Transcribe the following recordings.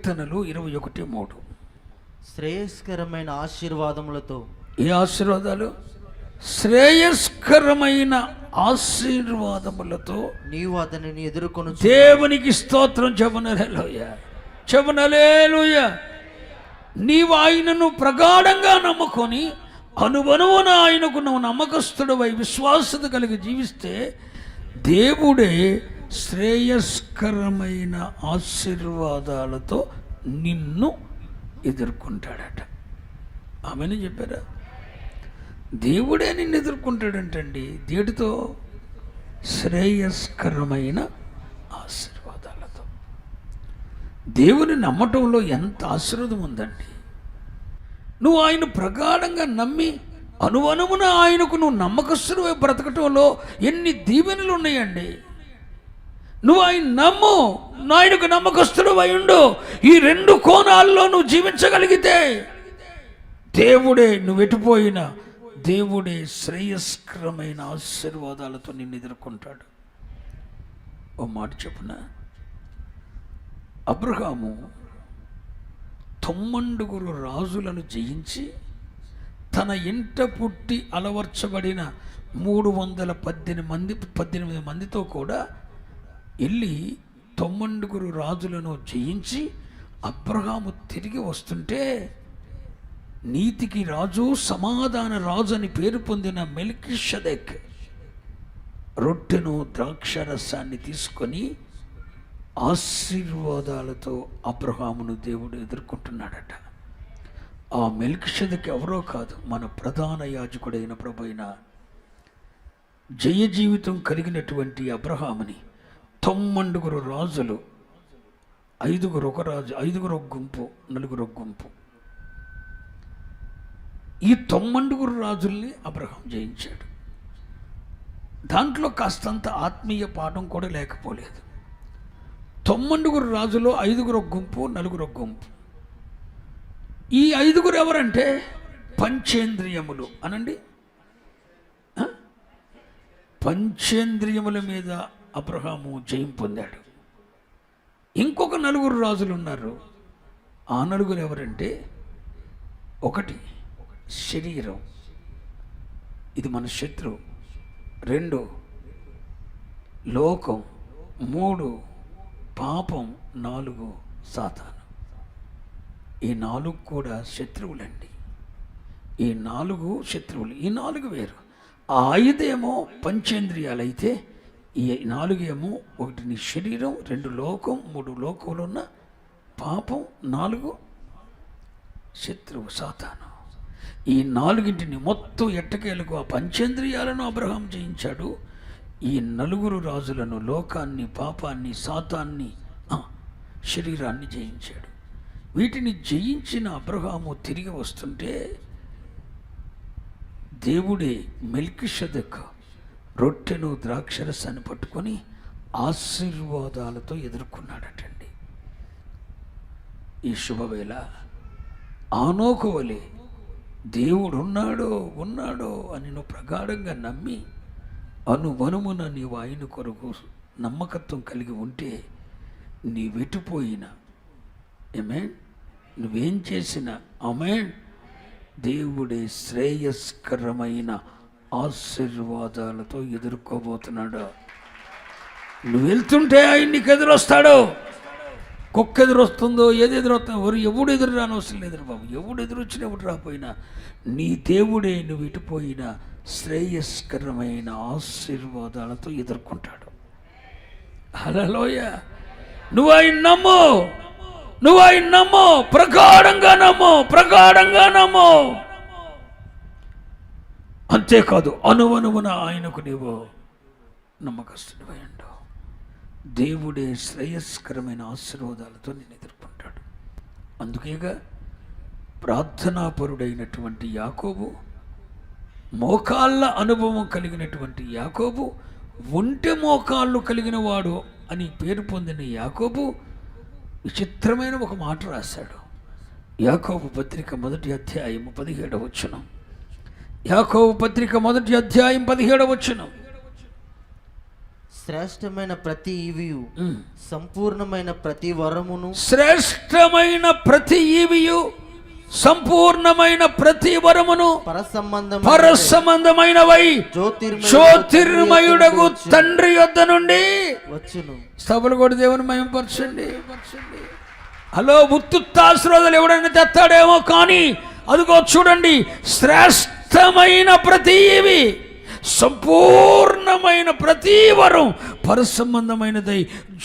కీర్తనలు 21:3. శ్రేయస్కరమైన ఆశీర్వాదములతో. ఏ ఆశీర్వాదాలు? శ్రేయస్కరమైన ఆశీర్వాదములతో నీవు అతనిని ఎదుర్కొని. దేవునికి స్తోత్రం. చెబునలేలుయా, చెబునలేలుయా. నీవు ఆయనను ప్రగాఢంగా నమ్ముకొని అనువనువున ఆయనకు నువ్వు నమ్మకస్తుడవై విశ్వాసత కలిగి జీవిస్తే దేవుడే శ్రేయస్కరమైన ఆశీర్వాదాలతో నిన్ను ఎదుర్కొంటాడట. ఆమెను చెప్పారా? దేవుడే నిన్ను ఎదుర్కొంటాడంటండి. దేటితో? శ్రేయస్కరమైన ఆశీర్వాదాలతో. దేవుని నమ్మటంలో ఎంత ఆశీర్వాదం ఉందండి. నువ్వు ఆయన ప్రగాఢంగా నమ్మి అనువనుమున ఆయనకు నువ్వు నమ్మకస్తుడివై బ్రతకటంలో ఎన్ని దీవెనలు ఉన్నాయండి. నువ్వు ఆయన నమ్ము, ఆయనకు నమ్మకస్తుడివై ఉండు. ఈ రెండు కోణాల్లో నువ్వు జీవించగలిగితే దేవుడే, నువ్వు ఎటుపోయినా దేవుడే శ్రేయస్కరమైన ఆశీర్వాదాలతో నిన్ను ఎదుర్కొంటాడు. ఓ మాట చెప్పున, అబ్రహాము 9 రాజులను జయించి తన ఇంట పుట్టి అలవర్చబడిన 318 మందితో కూడా వెళ్ళి 9 రాజులను జయించి అబ్రహాము తిరిగి వస్తుంటే నీతికి రాజు, సమాధాన రాజు అని పేరు పొందిన మెల్కీషెదెక్ రొట్టెను ద్రాక్షరసాన్ని తీసుకొని ఆశీర్వాదాలతో అబ్రహామును దేవుడు ఎదుర్కొంటున్నాడట. ఆ మెల్కీషెదెక్ ఎవరో కాదు, మన ప్రధాన యాజకుడైన ప్రభువైన జయ జీవితం కలిగినటువంటి అబ్రహాముని 9 రాజులు, 5 ఒక రాజు, 5 ఒక గుంపు, 4 ఒక గుంపు, ఈ 9 రాజుల్ని అబ్రహాం జయించాడు. దాంట్లో కాస్తంత ఆత్మీయ పాఠం కూడా లేకపోలేదు. 9 రాజులో 5 ఒక గుంపు, 4 ఒక గుంపు. ఈ 5 ఎవరంటే పంచేంద్రియములు అనండి. పంచేంద్రియముల మీద అబ్రహాము జయం పొందాడు. ఇంకొక 4 రాజులు ఉన్నారు. ఆ 4 ఎవరంటే, 1 శరీరం, ఇది మన శత్రువు. 2 లోకం. 3 పాపం. 4 సాతాను. ఈ 4 కూడా శత్రువులండి. ఈ 4 శత్రువులు. ఈ 4 వేరు. ఆ 5 ఏమో పంచేంద్రియాలైతే ఈ 4 ఏమో 1 నీ శరీరం, 2 లోకం, 3 లోకంలో ఉన్న పాపం, 4 శత్రువు సాతాను. ఈ 4 మొత్తం ఎట్టకేలకు ఆ పంచేంద్రియాలను అబ్రహాం జయించాడు. ఈ 4 రాజులను, లోకాన్ని, పాపాన్ని, సాతాన్ని, శరీరాన్ని జయించాడు. వీటిని జయించిన అబ్రహాము తిరిగి వస్తుంటే దేవుడే మెల్కీషెదెక్ రొట్టెను ద్రాక్షరసాన్ని పట్టుకొని ఆశీర్వాదాలతో ఎదుర్కొన్నాడటండి. ఈ శుభవేళ ఆనోకు వలె దేవుడు ఉన్నాడో అని నువ్వు ప్రగాఢంగా నమ్మి అనువనుమున నీవు ఆయన కొరకు నమ్మకత్వం కలిగి ఉంటే నీ వెటుపోయిన ఆమేన్, నువ్వేం చేసినా ఆమేన్, దేవుడే శ్రేయస్కరమైన ఆశీర్వాదాలతో ఎదుర్కోబోతున్నాడు. నువ్వు వెళ్తుంటే ఆయన నీకు ఎదురొస్తాడు. కుక్క ఎదురొస్తుందో, ఏది ఎదురొస్తుందో, ఎవడు ఎదురు రానవసరం లేదు బాబు. ఎవడు ఎదురొచ్చినా ఎవడు రాపోయినా నీ దేవుడే నువ్వు ఇటుపోయినా శ్రేయస్కరమైన ఆశీర్వాదాలతో ఎదుర్కొంటాడు. హల్లెలూయా. నువ్వు ఆయన నమ్ము, ప్రగాఢంగా నమ్ము. అంతేకాదు అనువనువున ఆయనకు నీవు నమ్మకస్తుడివై ఉండు. దేవుడే శ్రేయస్కరమైన ఆశీర్వాదాలతో నేను ఎదుర్కొంటాడు. అందుకేగా ప్రార్థనాపరుడైనటువంటి యాకోబు, మోకాళ్ళ అనుభవం కలిగినటువంటి యాకోబు, ఒంటె మోకాళ్ళు కలిగిన వాడు అని పేరు పొందిన యాకోబు విచిత్రమైన ఒక మాట రాశాడు. యాకోబు పత్రిక 1వ అధ్యాయం 17వ వచనం. యాకోబు పత్రిక 1వ అధ్యాయం 17వ వచనం. శ్రేష్టమైన ప్రతి ఈవియు సంపూర్ణమైన ప్రతి వరమును శ్రేష్టమైన ప్రతి ఈవియు సంపూర్ణమైన ప్రతి వరమును పరసంబంధమైనవై జ్యోతిర్మయుడగు తండ్రి యొద్ద నుండి వచ్చును. సభలు కూడా దేవుని మహిమపరచండి. హలో, ఉత్తుత్తాశ్రోదలు ఎవడైనా తెస్తాడేమో, కానీ అదిగో చూడండి, శ్రేష్టమైన ప్రతి ఈవి సంపూర్ణమైన ప్రతి వరం పరసంబంధమైనదై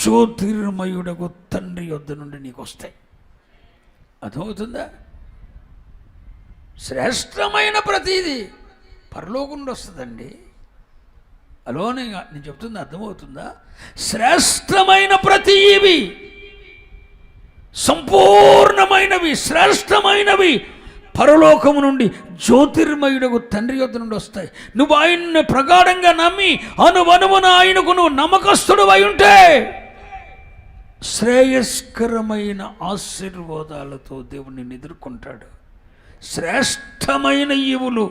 జ్యోతిర్మయుడగు తండ్రి యొద్ద నుండి నీకు వస్తాయి. అర్థమవుతుందా? శ్రేష్టమైన ప్రతిదీ పరలోకం నుండి వస్తుందండి. అలోనే నేను చెప్తుంది అర్థమవుతుందా? శ్రేష్టమైన ప్రతి ఇవి సంపూర్ణమైనవి శ్రేష్టమైనవి పరలోకము నుండి జ్యోతిర్మయుడకు తండ్రి యొద్ద నుండి వస్తాయి. నువ్వు ఆయన్ని ప్రగాఢంగా నమ్మి అనువనువున ఆయనకు నువ్వు నమ్మకస్తుడు అయి ఉంటే శ్రేయస్కరమైన ఆశీర్వాదాలతో దేవుడిని ఎదుర్కొంటాడు. శ్రేష్టమైన ఈవులు,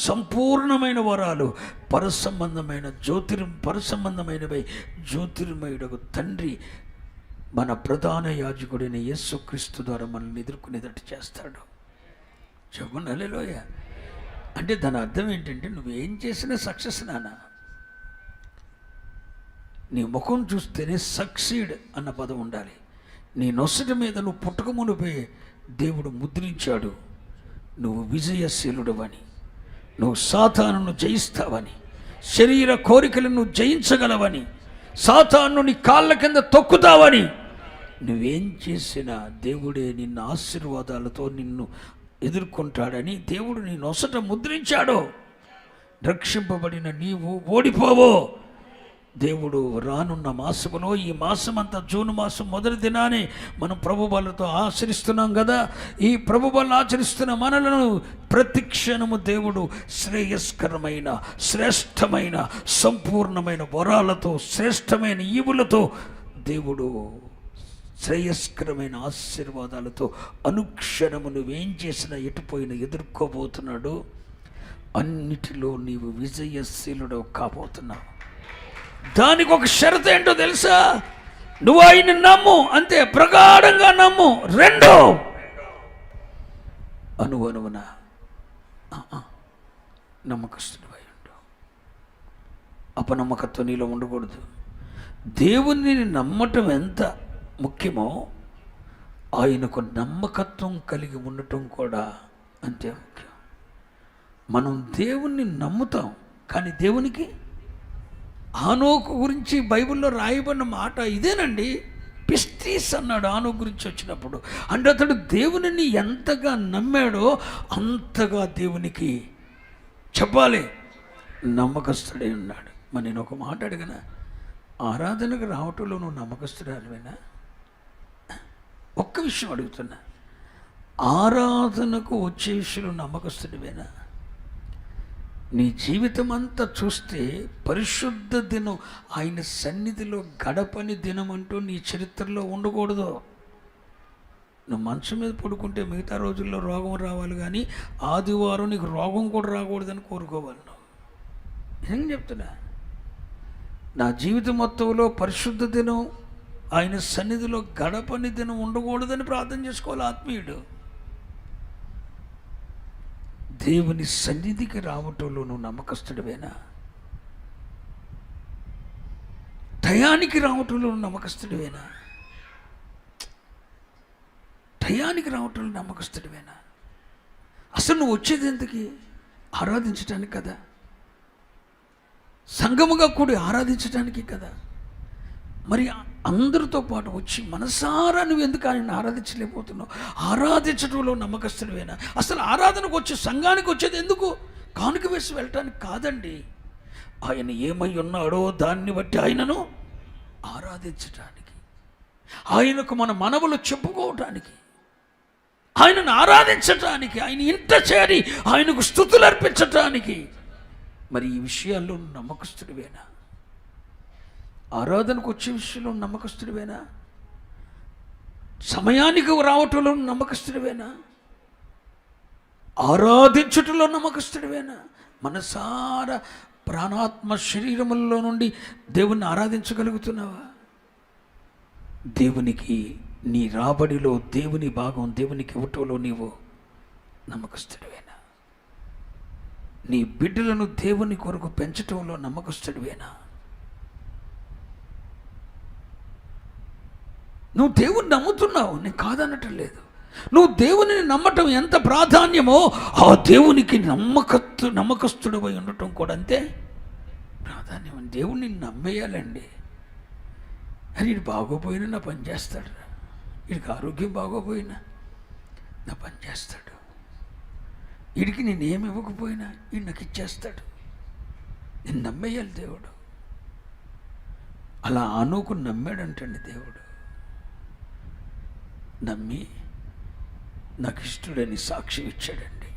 సంపూర్ణమైన వరాలు, పరసంబంధమైనవై జ్యోతిర్మయుడకు తండ్రి మన ప్రధాన యాజకుడైన యేసుక్రీస్తు ద్వారా మనల్ని ఎదుర్కొనేటట్టు చేస్తాడు. చెప్పండి హల్లెలూయ. అంటే దాని అర్థం ఏంటంటే, నువ్వేం చేసినా సక్సెస్ నానా. నీ ముఖం చూస్తేనే సక్సీడ్ అన్న పదం ఉండాలి. నీ నొసటి మీద నువ్వు పుట్టక మునిపే దేవుడు ముద్రించాడు, నువ్వు విజయశీలుడవని, నువ్వు సాతానును జయిస్తావని, శరీర కోరికలను జయించగలవని, సాతాను నీ కాళ్ళ కింద తొక్కుతావని. నువ్వేం చేసినా దేవుడే నిన్ను ఆశీర్వాదాలతో నిన్ను ఎదుర్కొంటాడని దేవుడు నీ నొసట ముద్రించాడు. రక్షింపబడిన నీవు ఓడిపోవో. దేవుడు రానున్న మాసములో, ఈ మాసమంతా జూన్ మాసం మొదటి దినానే మనం ప్రభుబలతో ఆచరిస్తున్నాం కదా. ఈ ప్రభుబలను ఆచరిస్తున్న మనలను ప్రతి క్షణము దేవుడు శ్రేయస్కరమైన శ్రేష్టమైన సంపూర్ణమైన వరాలతో, శ్రేష్టమైన ఈవులతో, దేవుడు శ్రేయస్కరమైన ఆశీర్వాదాలతో అనుక్షణము నువ్వేం చేసినా ఎటుపోయినా ఎదుర్కోబోతున్నాడు. అన్నిటిలో నీవు విజయశీలుడు కాబోతున్నావు. దానికి ఒక షరతు ఏంటో తెలుసా? నువ్వు ఆయన్ని నమ్ము, అంతే, ప్రగాఢంగా నమ్ము. రెండో, అనువనువున నమ్మకస్తునివై ఉండు. అపనమ్మకత్వం నీలో ఉండకూడదు. దేవుణ్ణి నమ్మటం ఎంత ముఖ్యమో ఆయనకు నమ్మకత్వం కలిగి ఉండటం కూడా అంతే ముఖ్యం. మనం దేవుణ్ణి నమ్ముతాం, కానీ దేవునికి ఆనోకు గురించి బైబిల్లో రాయబడిన మాట ఇదేనండి. పిస్టీస్ అన్నాడు ఆనోకు గురించి వచ్చినప్పుడు. అంటే అతడు దేవునిని ఎంతగా నమ్మాడో అంతగా దేవునికి చెప్పాలి నమ్మకస్తుడే ఉన్నాడు. మరి నేను ఒక మాట అడిగినా, ఆరాధనకు రావటంలో నువ్వు నమ్మకస్తురాలివేనా? ఒక్క విషయం అడుగుతున్నా, ఆరాధనకు వచ్చే విషయంలో నమ్మకస్తుడివేనా? నీ జీవితం అంతా చూస్తే పరిశుద్ధ దినం, ఆయన సన్నిధిలో గడపని దినం అంటూ నీ చరిత్రలో ఉండకూడదు. నువ్వు మంచం మీద పడుకుంటే మిగతా రోజుల్లో రోగం రావాలి, కానీ ఆదివారం నీకు రోగం కూడా రాకూడదని కోరుకోవాలి. నువ్వు ఏం చెప్తున్నా? నా జీవితం మొత్తంలో పరిశుద్ధ దినం, ఆయన సన్నిధిలో గడపని దినం ఉండకూడదని ప్రార్థన చేసుకోవాలి ఆత్మీయుడు. దేవుని సన్నిధికి రావటంలో నువ్వు నమ్మకస్తుడివేనా? టయానికి రావటంలో నువ్వు నమ్మకస్తుడివేనా? టయానికి రావటంలో నమ్మకస్తుడివేనా? అసలు నువ్వు వచ్చేది ఎందుకు? ఆరాధించడానికి కదా, సంఘముగా కూడి ఆరాధించడానికి కదా. మరి అందరితో పాటు వచ్చి మనసారా నువ్వు ఎందుకు ఆయన ఆరాధించలేకపోతున్నావు? ఆరాధించడంలో నమ్మకస్తుడివేనా? అసలు ఆరాధనకు వచ్చి సంఘానికి వచ్చేది ఎందుకు? కానుక వేసి వెళ్ళటానికి కాదండి. ఆయన ఏమై ఉన్నాడో దాన్ని బట్టి ఆయనను ఆరాధించటానికి, ఆయనకు మన మనవులు చెప్పుకోవటానికి, ఆయనను ఆరాధించటానికి, ఆయన ఇంట చేరి ఆయనకు స్తుతులు అర్పించటానికి. మరి ఈ విషయాల్లో నమ్మకస్తుడివేనా? ఆరాధనకు వచ్చే విషయంలో నమ్మకస్తుడివేనా? సమయానికి రావటంలో నమ్మకస్తుడివేనా? ఆరాధించుటలో నమ్మకస్తుడివేనా? మనసారా ప్రాణాత్మ శరీరములలో నుండి దేవుణ్ణి ఆరాధించగలుగుతున్నావా? దేవునికి నీ రాబడిలో దేవుని భాగం దేవునికి ఇవ్వటంలో నీవు నమ్మకస్తుడివేనా? నీ బిడ్డలను దేవుని కొరకు పెంచటంలో నమ్మకస్తుడివేనా? నువ్వు దేవుని నమ్ముతున్నావు, నేను కాదనటం లేదు. నువ్వు దేవుని నమ్మటం ఎంత ప్రాధాన్యమో ఆ దేవునికి నమ్మకస్తుడవై ఉండటం కూడా అంతే ప్రాధాన్యం. దేవుణ్ణి నమ్మేయాలండి. అని వీడు బాగోపోయినా నా పని చేస్తాడు, వీడికి ఆరోగ్యం బాగోపోయినా నా పని చేస్తాడు, వీడికి నేనేమి ఇవ్వకపోయినా వీడు నాకు ఇచ్చేస్తాడు. నేను నమ్మేయాలి దేవుడు. అలా ఆనోకు నమ్మాడంటండి దేవుడు. నమ్మి నాకు ఇష్టడని సాక్ష్యం ఇచ్చాడండి.